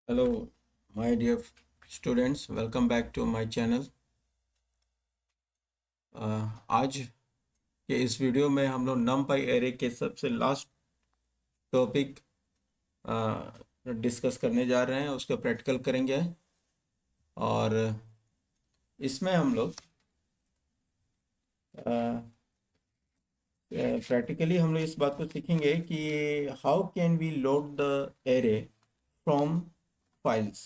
Hello, my dear students. Welcome back to my channel. आज के इस वीडियो में हम लोग नमपाई एरे के सबसे लास्ट टॉपिक डिस्कस करने जा रहे हैं, उसका प्रैक्टिकल करेंगे। और इसमें हम लोग प्रैक्टिकली हम लोग इस बात को सीखेंगे कि how can we load the array from files.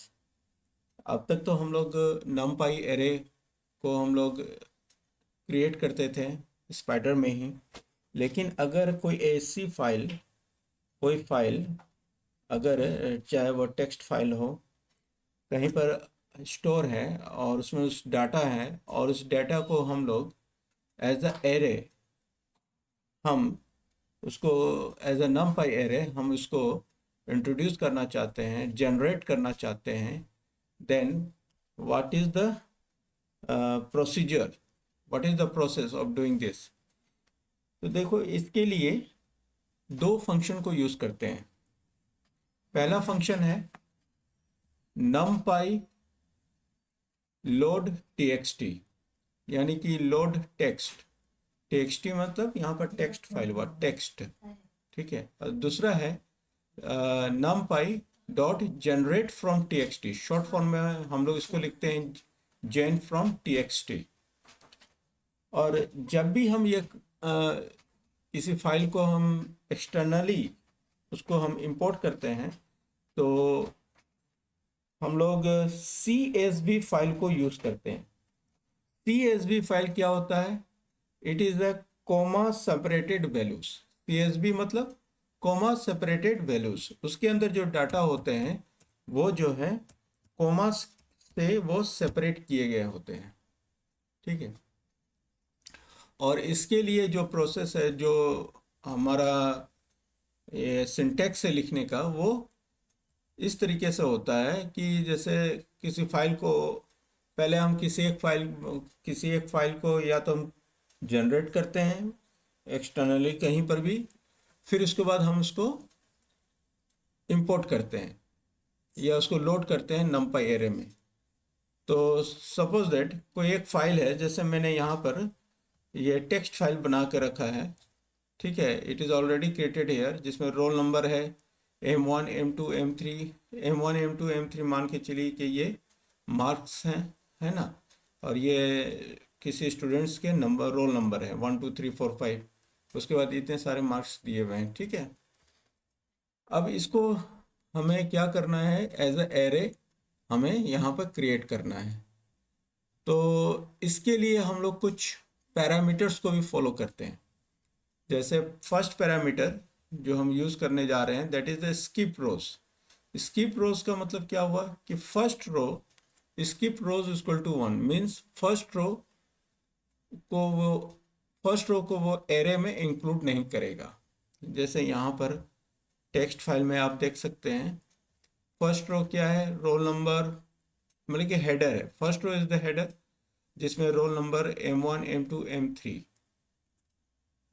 अब तक तो हम लोग नमपाई एरे को हम लोग क्रिएट करते थे स्पाइडर में ही, लेकिन अगर कोई ऐसी फाइल, कोई फाइल अगर चाहे वो टेक्स्ट फाइल हो, कहीं पर स्टोर है और उसमें उस डाटा है और उस डाटा को हम लोग एज अ एरे, हम उसको एज अ नमपाई एरे हम उसको इंट्रोड्यूस करना चाहते हैं, जनरेट करना चाहते हैं, then what is the procedure, what is the process of doing this. तो देखो, इसके लिए दो फंक्शन को यूज़ करते हैं। पहला फंक्शन है numpy लोड txt, यानी कि लोड टेक्स्ट। txt मतलब यहाँ पर टेक्स्ट फाइल हुआ, टेक्स्ट, ठीक है। और दूसरा है numpy dot generate from txt। Short form में हम लोग इसको लिखते हैं जेन फ्रॉम txt। और जब भी हम ये किसी फाइल को हम एक्सटर्नली उसको हम इंपोर्ट करते हैं, तो हम लोग CSV फाइल को यूज़ करते हैं। CSV फाइल क्या होता है? It is a comma separated values. CSV मतलब कॉमा सेपरेटेड वैल्यूज। उसके अंदर जो डाटा होते हैं वो जो है कॉमा से वो सेपरेट किए गए होते हैं, ठीक है। और इसके लिए जो प्रोसेस है, जो हमारा ये सिंटैक्स है लिखने का, वो इस तरीके से होता है कि जैसे किसी फाइल को पहले हम किसी एक फाइल को या तो हम जनरेट करते हैं एक्सटर्नली कहीं पर भी, फिर उसके बाद हम उसको इंपोर्ट करते हैं या उसको लोड करते हैं numpy एरे में। तो सपोज दैट कोई एक फाइल है, जैसे मैंने यहाँ पर ये टेक्स्ट फाइल बना के रखा है, ठीक है। It is already created here, जिसमें रोल नंबर है M1 M2 M3। M1 M2 M3 मान के चलिए कि ये मार्क्स हैं, है ना। और ये किसी स्टूडेंट्स के नंबर, रोल नंबर है 1 2 3 4 5। उसके बाद इतने सारे मार्क्स दिए हुए हैं, ठीक है। अब इसको हमें क्या करना है, एज अ एरे हमें यहाँ पर क्रिएट करना है। तो इसके लिए हम लोग कुछ पैरामीटर्स को भी फॉलो करते हैं। जैसे फर्स्ट पैरामीटर जो हम यूज़ करने जा रहे हैं, that is the skip rows. Skip rows का मतलब क्या हुआ कि first row, skip rows equal to 1 means को वो फर्स्ट रो को वो एरे में इंक्लूड नहीं करेगा। जैसे यहाँ पर टेक्स्ट फाइल में आप देख सकते हैं, फर्स्ट रो क्या है, रोल नंबर, मतलब कि हेडर है। First row is the header, जिसमें roll number M1 M2 M3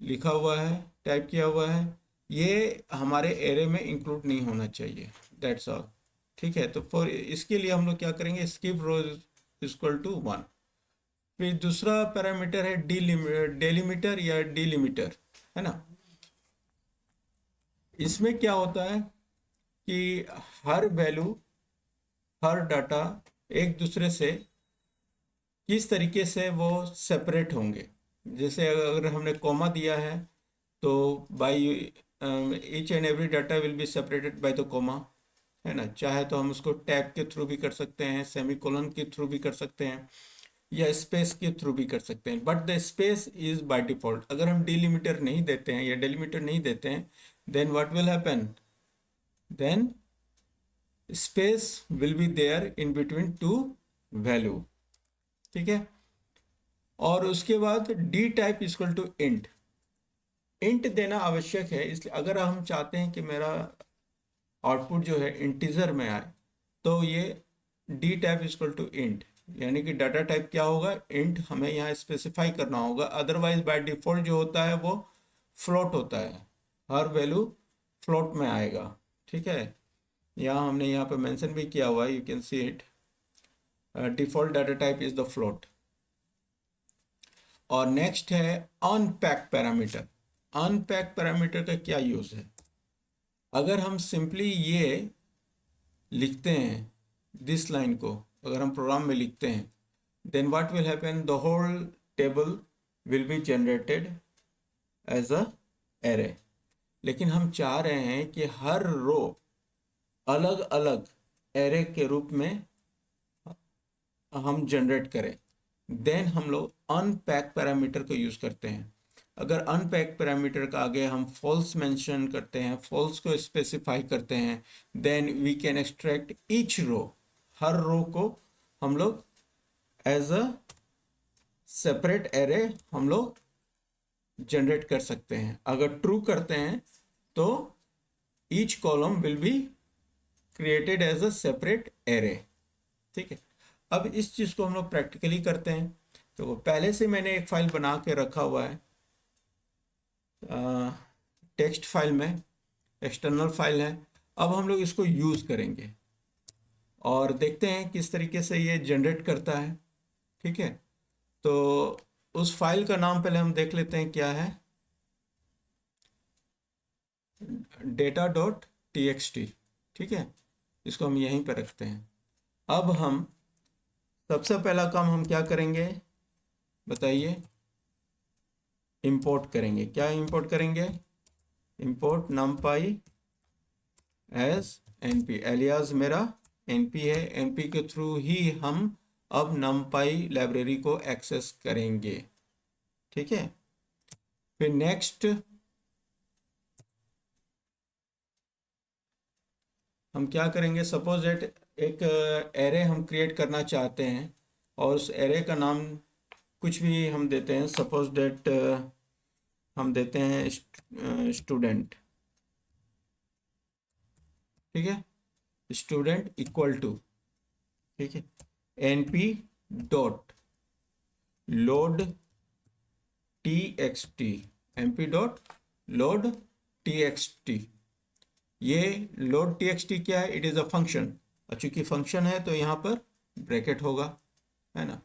लिखा हुआ है, टाइप किया हुआ है। ये हमारे एरे में इंक्लूड नहीं होना चाहिए, दैट्स ऑल, ठीक है। तो फॉर इसके लिए हम लोग क्या करेंगे, स्किप रो इक्वल टू 1। फिर दूसरा पैरामीटर है डेलीमीटर या डिलिमीटर, है ना। इसमें क्या होता है कि हर वैल्यू, हर डाटा एक दूसरे से किस तरीके से वो सेपरेट होंगे। जैसे अगर हमने कॉमा दिया है, तो by each and every data will be separated by the comma, है ना। चाहे तो हम उसको टैब के थ्रू भी कर सकते हैं, सेमीकोलन के थ्रू भी कर सकते हैं, या स्पेस के थ्रू भी कर सकते हैं। But the space is by default. अगर हम डिलिमीटर नहीं देते हैं या डेलीमीटर नहीं देते हैं, then what will happen, then space will be there in between two value, ठीक है। और उसके बाद D type equal to int. Int देना आवश्यक है, इसलिए अगर हम चाहते हैं कि मेरा आउटपुट जो है इंटीजर में आए, तो ये D type equal to int, यानी कि डाटा टाइप क्या होगा, इंट, हमें यहाँ स्पेसिफाई करना होगा। अदरवाइज बाय डिफॉल्ट जो होता है वो फ्लोट होता है, हर वैल्यू फ्लोट में आएगा, ठीक है। यहाँ हमने यहाँ पर मेंशन भी किया हुआ है, you can see it. Default data type is the float. और नेक्स्ट है अनपैक पैरामीटर। अनपैक पैरामीटर का क्या यूज है? अगर हम सिंपली ये लिखते हैं, दिस लाइन को अगर हम प्रोग्राम में लिखते हैं, then what will happen, the whole table will be generated as a array. लेकिन हम चाह रहे हैं कि हर रो अलग अलग एरे के रूप में हम जनरेट करें। देन हम लोग अनपैक पैरामीटर को यूज़ करते हैं। अगर अनपैक पैरामीटर का आगे हम फॉल्स मेंशन करते हैं, फॉल्स को स्पेसिफाई करते हैं, then we can extract each row, हर रो को हम लोग एज अ सेपरेट एरे हम लोग जनरेट कर सकते हैं। अगर ट्रू करते हैं तो each column will be created as a separate array. ठीक है, अब इस चीज़ को हम लोग प्रैक्टिकली करते हैं। तो पहले से मैंने एक फाइल बना के रखा हुआ है, टेक्स्ट फाइल में, एक्सटर्नल फाइल है। अब हम लोग इसको यूज़ करेंगे और देखते हैं किस तरीके से ये जनरेट करता है। ठीक है, तो उस फाइल का नाम पहले हम देख लेते हैं क्या है, data.txt। ठीक है, इसको हम यहीं पर रखते हैं। अब हम सबसे पहला काम हम क्या करेंगे बताइए, इंपोर्ट करेंगे। क्या इंपोर्ट करेंगे? Import numpy as np। Alias मेरा np है, np के थ्रू ही हम अब numpy लाइब्रेरी को एक्सेस करेंगे। ठीक है, फिर नेक्स्ट हम क्या करेंगे, सपोज दैट एक एरे हम क्रिएट करना चाहते हैं और उस एरे का नाम कुछ भी हम देते हैं। सपोज दैट हम देते हैं स्टूडेंट। ठीक है, स्टूडेंट इक्वल टू, ठीक है, np dot load txt, np dot load txt। ये लोड txt क्या है? इट इज़ अ फंक्शन, और चूंकि फंक्शन है तो यहाँ पर ब्रैकेट होगा, है ना।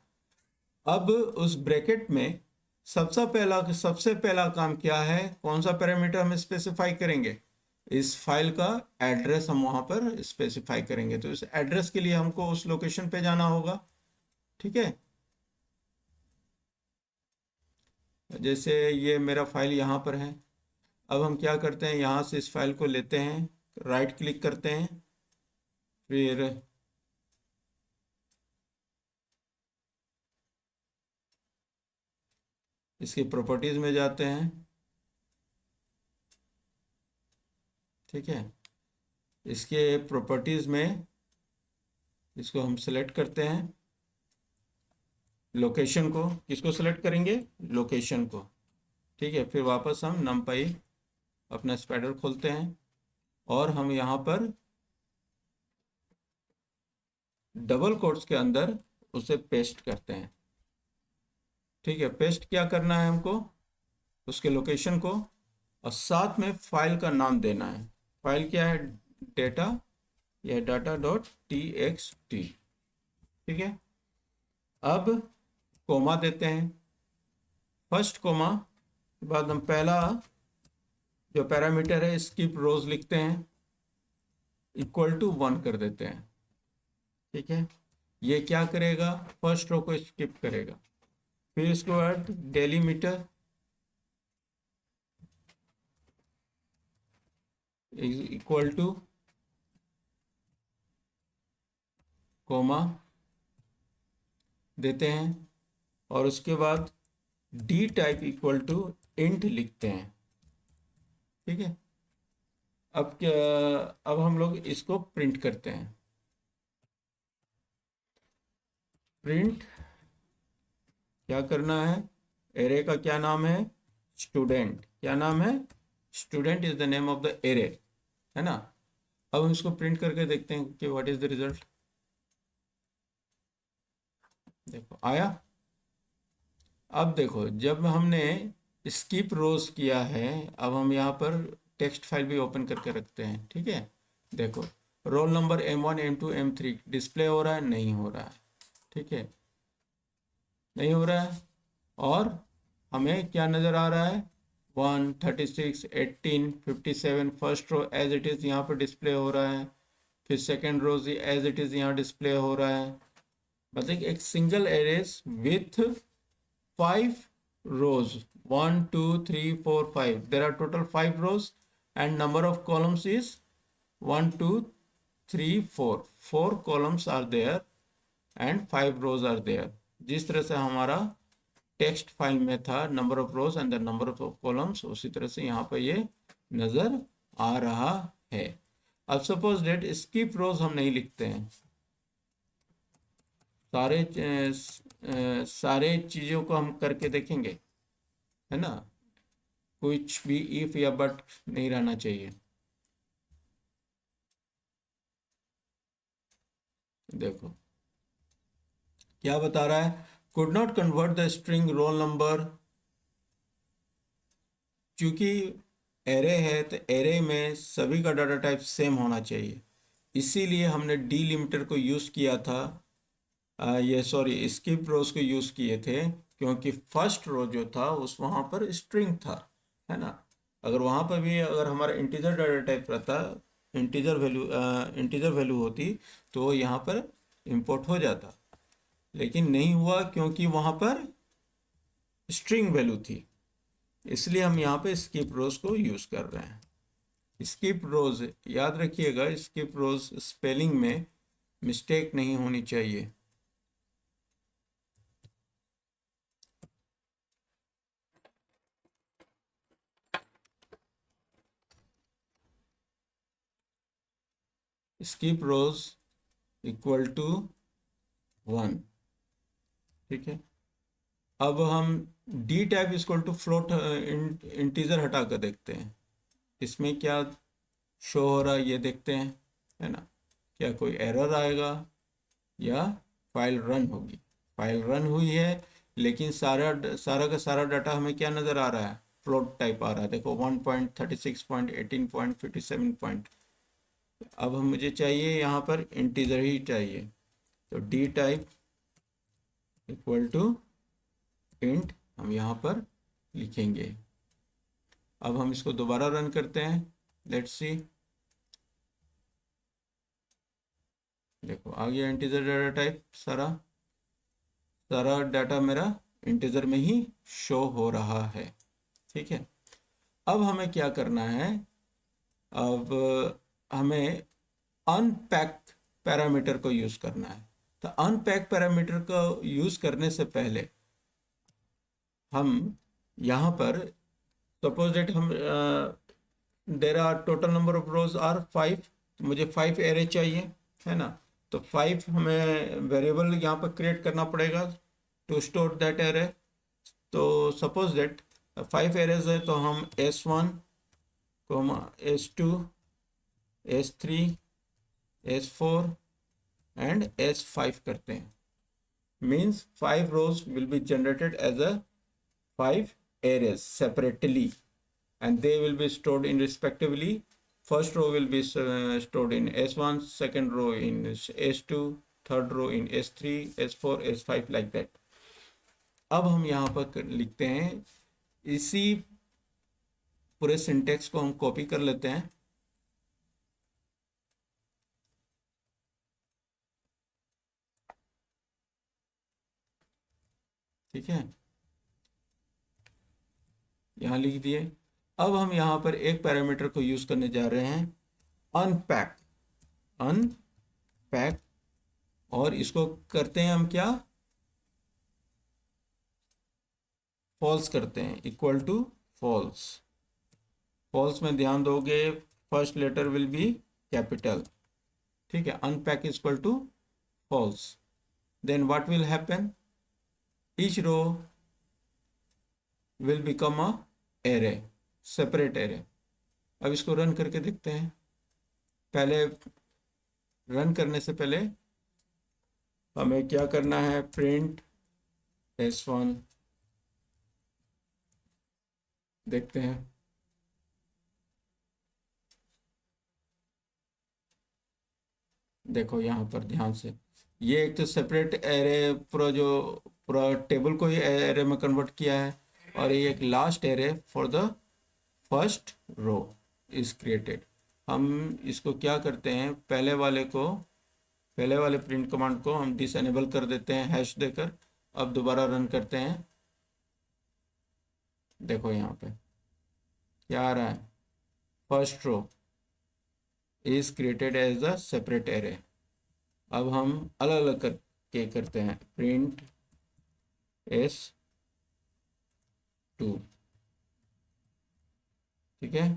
अब उस ब्रैकेट में सबसे पहला काम क्या है, कौन सा पैरामीटर हम स्पेसिफाई करेंगे? इस फाइल का एड्रेस हम वहाँ पर स्पेसिफाई करेंगे। तो इस एड्रेस के लिए हमको उस लोकेशन पे जाना होगा। ठीक है, जैसे ये मेरा फाइल यहाँ पर है। अब हम क्या करते हैं, यहाँ से इस फाइल को लेते हैं, राइट क्लिक करते हैं, फिर इसकी प्रॉपर्टीज़ में जाते हैं। ठीक है, इसके प्रॉपर्टीज़ में इसको हम सेलेक्ट करते हैं, लोकेशन को। किसको सेलेक्ट करेंगे? लोकेशन को। ठीक है, फिर वापस हम numpy अपना स्पाइडर खोलते हैं और हम यहाँ पर डबल कोट्स के अंदर उसे पेस्ट करते हैं। ठीक है, पेस्ट क्या करना है हमको, उसके लोकेशन को, और साथ में फाइल का नाम देना है। फाइल क्या है? डेटा या data.txt। ठीक है, अब कोमा देते हैं। फर्स्ट कोमा के बाद हम पहला जो पैरामीटर है स्किप रोज लिखते हैं, इक्वल टू 1 कर देते हैं। ठीक है, ये क्या करेगा? फर्स्ट रो को स्किप करेगा। फिर इसके बाद डेलीमीटर इक्वल टू कोमा देते हैं और उसके बाद D type equal to int लिखते हैं। ठीक है, अब क्या, अब हम लोग इसको प्रिंट करते हैं। प्रिंट क्या करना है, एरे का क्या नाम है? स्टूडेंट। क्या नाम है? Student is the name of the array, है ना। अब हम इसको प्रिंट करके देखते हैं कि व्हाट इज द रिजल्ट। देखो आया। अब देखो, जब हमने स्किप रोज किया है, अब हम यहाँ पर टेक्स्ट फाइल भी ओपन करके रखते हैं। ठीक है, देखो role number M1 M2 M3 display हो रहा है? नहीं हो रहा है। ठीक है, नहीं हो रहा है। और हमें क्या नज़र आ रहा है? 1 36 18 57 first row as it is यहाँ पर डिस्प्ले हो रहा है, फिर second row as it is यहाँ डिस्प्ले हो रहा है। मतलब एक single arrays with 5 rows, 1 2 3 4 5, there are total 5 rows and number of columns is 1 2 3 4, 4 columns are there and 5 rows are there। जिस तरह से हमारा टेक्स्ट फाइल में था number of rose and the number of columns, उसी तरह से यहाँ पर ये नज़र आ रहा है। अब सपोज डेट स्किप रोज हम नहीं लिखते हैं, सारे चीज़ों को हम करके देखेंगे, है ना। कुछ भी इफ या बट नहीं रहना चाहिए। देखो क्या बता रहा है, could not convert the string roll number. क्योंकि एरे है तो एरे में सभी का डाटा टाइप सेम होना चाहिए, इसीलिए हमने डीलिमिटर को यूज़ किया था। ये सॉरी स्किप रोज को यूज़ किए थे, क्योंकि फर्स्ट रो जो था उस वहाँ पर स्ट्रिंग था, है ना। अगर वहाँ पर भी अगर हमारा इंटीजर डाटा टाइप रहता, इंटीजर वैल्यू होती, तो यहाँ पर इंपोर्ट हो जाता, लेकिन नहीं हुआ क्योंकि वहाँ पर स्ट्रिंग वैल्यू थी। इसलिए हम यहाँ पे स्किप रोज को यूज़ कर रहे हैं। स्किप रोज याद रखिएगा, स्किप रोज स्पेलिंग में मिस्टेक नहीं होनी चाहिए। Skip rows equal to 1। ठीक है, अब हम D type equal to float integer हटा कर देखते हैं, इसमें क्या शो हो रहा है ये देखते हैं, है ना। क्या कोई एरर आएगा या फाइल रन होगी? फाइल रन हुई है, लेकिन सारा सारा का सारा डाटा हमें क्या नज़र आ रहा है? फ्लोट टाइप आ रहा है। देखो 1.36.18.57 अब हम मुझे चाहिए यहाँ पर इंटीजर ही चाहिए, तो D type equal to int हम यहाँ पर लिखेंगे। अब हम इसको दोबारा रन करते हैं, लेट्स सी। देखो आ गया इंटीजर डाटा टाइप, सारा सारा डाटा मेरा इंटीजर में ही शो हो रहा है। ठीक है, अब हमें क्या करना है? अब हमें अनपैक पैरामीटर को यूज़ करना है। तो अनपैक पैरामीटर को यूज़ करने से पहले हम यहाँ पर सपोज डेट हम there are total number of rows are 5, तो मुझे 5 एरे चाहिए, है ना। तो 5 हमें वेरिएबल यहाँ पर क्रिएट करना पड़ेगा टू स्टोर दैट एरे। तो सपोज दैट 5 एरेज है, तो हम S1 S2 S3 S4 and S5 करते हैं। Means 5 rows will be generated as a 5 arrays separately, and they will be stored in respectively. First row will be stored in S1, second row in S2, third row in S3, S4, S5 like that। अब हम यहाँ पर लिखते हैं, इसी पूरे syntax को हम कॉपी कर लेते हैं। ठीक है, यहाँ लिख दिए। अब हम यहाँ पर एक पैरामीटर को यूज करने जा रहे हैं, अनपैक। अनपैक, और इसको करते हैं हम क्या? फॉल्स करते हैं, इक्वल टू फॉल्स। फॉल्स में ध्यान दोगे first letter will be capital. ठीक है, unpack equal to false. Then what will happen? Each row will become a array, separate array. अब इसको रन करके देखते हैं। पहले रन करने से पहले हमें क्या करना है? प्रिंट S1 देखते हैं। देखो यहाँ पर ध्यान से, ये एक तो सेपरेट एरे, पूरा टेबल को ही एरे में कन्वर्ट किया है, और ये एक last array for the first row is created. हम इसको क्या करते हैं, पहले वाले प्रिंट कमांड को हम डिसएनेबल कर देते हैं हैश देकर। अब दोबारा रन करते हैं, देखो यहाँ पे क्या आ रहा है, first row is created as a separate array. अब हम अलग अलग करके करते हैं, प्रिंट S2, ठीक है,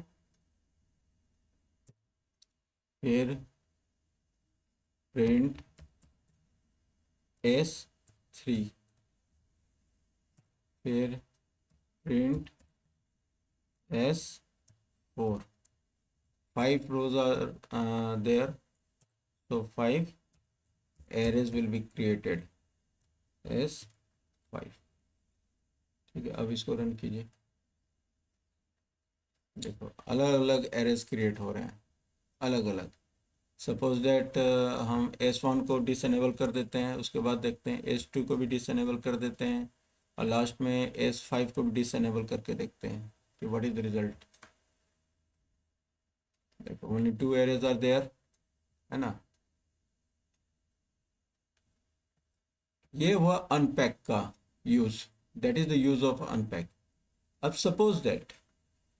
फिर प्रिंट S3, फिर print S4। 5 rows are there, so 5 arrays will be created as 5। ठीक है, अब इसको रन कीजिए, देखो अलग अलग एरेज क्रिएट हो रहे हैं, अलग अलग। सपोज दैट हम S1 को डिसएनेबल कर देते हैं, उसके बाद देखते हैं S2 को भी डिसएनेबल कर देते हैं, और लास्ट में S5 को भी डिसएनेबल करके देखते हैं कि व्हाट इज द रिजल्ट। देखो ओनली 2 एरेज आर देयर, है ना। ये हुआ अनपैक का use, that is the use of unpack. अब सपोज दैट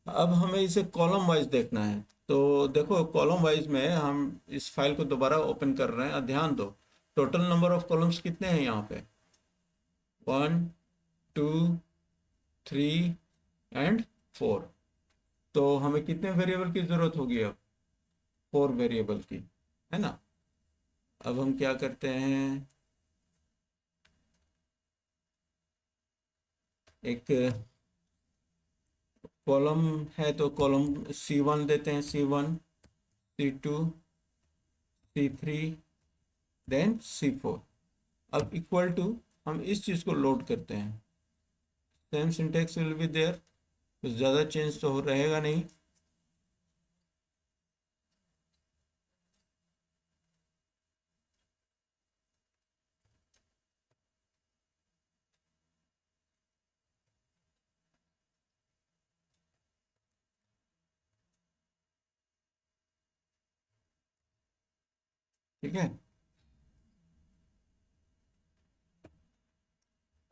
अब हमें इसे कॉलम वाइज देखना है, तो देखो कॉलम वाइज में हम इस फाइल को दोबारा ओपन कर रहे हैं, और ध्यान दो टोटल नंबर ऑफ कॉलम्स कितने हैं यहाँ पे, 1 2 3 एंड 4। तो हमें कितने वेरिएबल की जरूरत होगी अब, 4 वेरिएबल की, है ना। अब हम क्या करते हैं, एक कॉलम है तो कॉलम C1 देते हैं, C1 C2 C3 then C4। अब इक्वल टू हम इस चीज़ को लोड करते हैं, same syntax will be there, कुछ ज़्यादा चेंज तो रहेगा नहीं। ठीक है,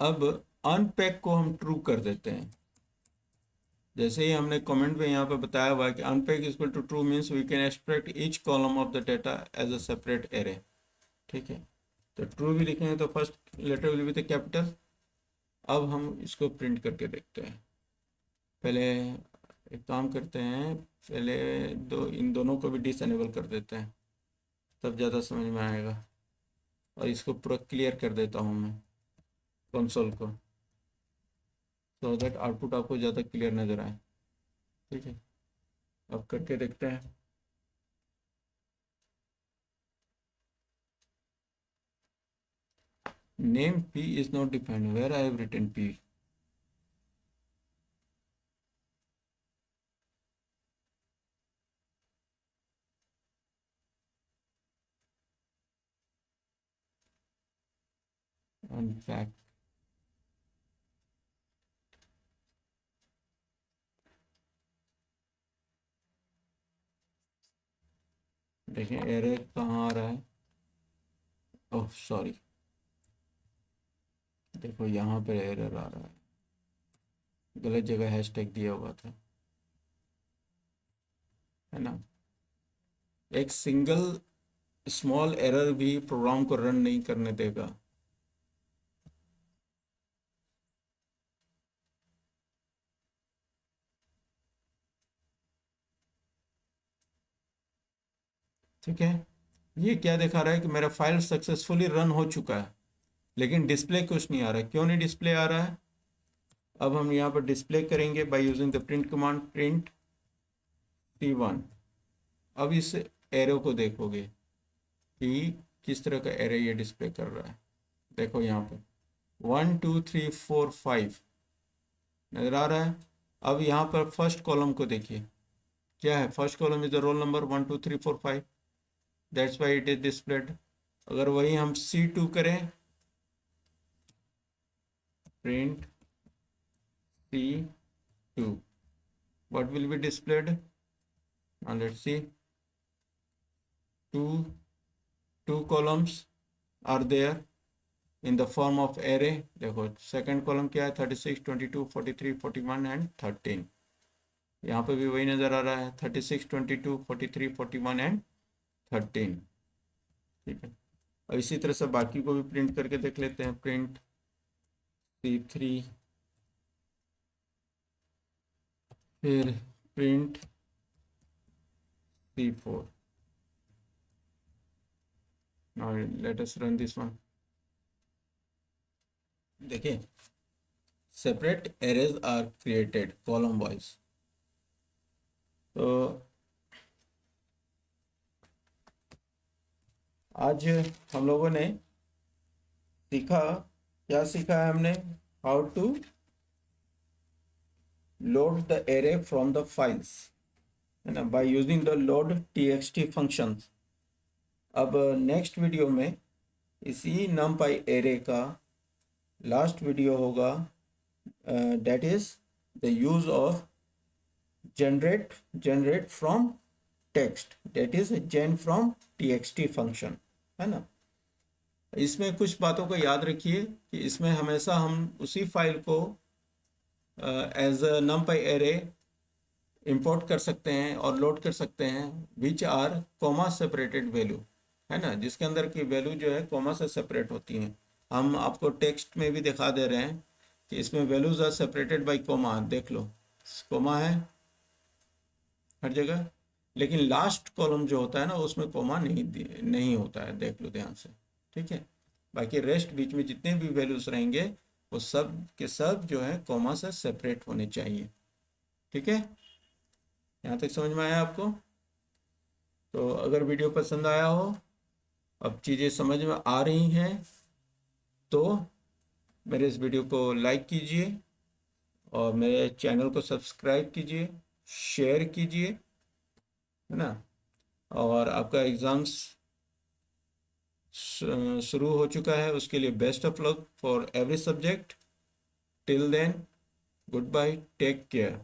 अब अनपैक को हम ट्रू कर देते हैं। जैसे ही हमने कमेंट में यहाँ पे बताया हुआ है कि unpack is equal to true means we can extract each column of the data as a separate array. ठीक है, तो ट्रू भी लिखेंगे तो first letter will be the capital. अब हम इसको प्रिंट करके देखते हैं। पहले एक काम करते हैं, पहले इन दोनों को भी डिसएनेबल कर देते हैं, तब ज़्यादा समझ में आएगा। और इसको पूरा क्लियर कर देता हूँ मैं कंसोल को, सो दैट आउटपुट आपको ज़्यादा क्लियर नज़र आए। ठीक है, अब करके देखते हैं। Name P is not defined. Where I have written P? Unpack. देखें एरर कहाँ आ रहा है, ओह सॉरी, देखो यहाँ पर एरर आ रहा है, गलत जगह हैशटैग दिया हुआ था, है ना। एक सिंगल स्मॉल एरर भी प्रोग्राम को रन नहीं करने देगा। ठीक है, ये क्या दिखा रहा है कि मेरा फाइल सक्सेसफुली रन हो चुका है, लेकिन डिस्प्ले कुछ नहीं आ रहा है। क्यों नहीं डिस्प्ले आ रहा है, अब हम यहाँ पर डिस्प्ले करेंगे bye using the print command, print T1। अब इस एरो को देखोगे कि किस तरह का एरे ये डिस्प्ले कर रहा है। देखो यहाँ पे 1 2 3 4 5 नजर आ रहा है। अब यहाँ पर फर्स्ट कॉलम को देखिए, क्या है, first column is the roll number 1 2 3 4 5। That's why it is displayed. अगर वही हम C2 करें, print C2, what will be displayed? Now let's see, two columns are there in the form of array। देखो second column क्या है, 36, 22, 43, 41 and 13। यहाँ पे भी वही नज़र आ रहा है, 36, 22, 43, 41 एंड 13। ठीक है, और इसी तरह से बाकी को भी प्रिंट करके देख लेते हैं। प्रिंट C3, फिर print C4। Now let us run this one। देखिए, separate arrays are created column wise. तो आज हम लोगों ने सीखा, क्या सीखा है हमने? How to load the array from the files, है ना, by using the load txt functions. अब नेक्स्ट वीडियो में इसी numpy एरे का लास्ट वीडियो होगा, that is the use of generate from text, that is gen from txt function, है ना। इसमें कुछ बातों को याद रखिए कि इसमें हमेशा हम उसी फाइल को as a numpy array import कर सकते हैं और लोड कर सकते हैं, which are comma separated value, है ना, जिसके अंदर की वैल्यू जो है कॉमा से सेपरेट होती हैं। हम आपको टेक्स्ट में भी दिखा दे रहे हैं कि इसमें values are separated by comma. देख लो, कॉमा है हर जगह, लेकिन लास्ट कॉलम जो होता है ना उसमें कॉमा नहीं होता है, देख लो ध्यान से। ठीक है, बाकी रेस्ट बीच में जितने भी वैल्यूज रहेंगे वो सब के सब जो है कॉमा से सेपरेट होने चाहिए। ठीक है, यहाँ तक समझ में आया आपको? तो अगर वीडियो पसंद आया हो, अब चीज़ें समझ में आ रही हैं, तो मेरे इस वीडियो को लाइक कीजिए और मेरे चैनल को सब्सक्राइब कीजिए, शेयर कीजिए, है ना। और आपका एग्ज़ाम्स शुरू हो चुका है, उसके लिए best of luck for every subject. Till then, good bye, take care.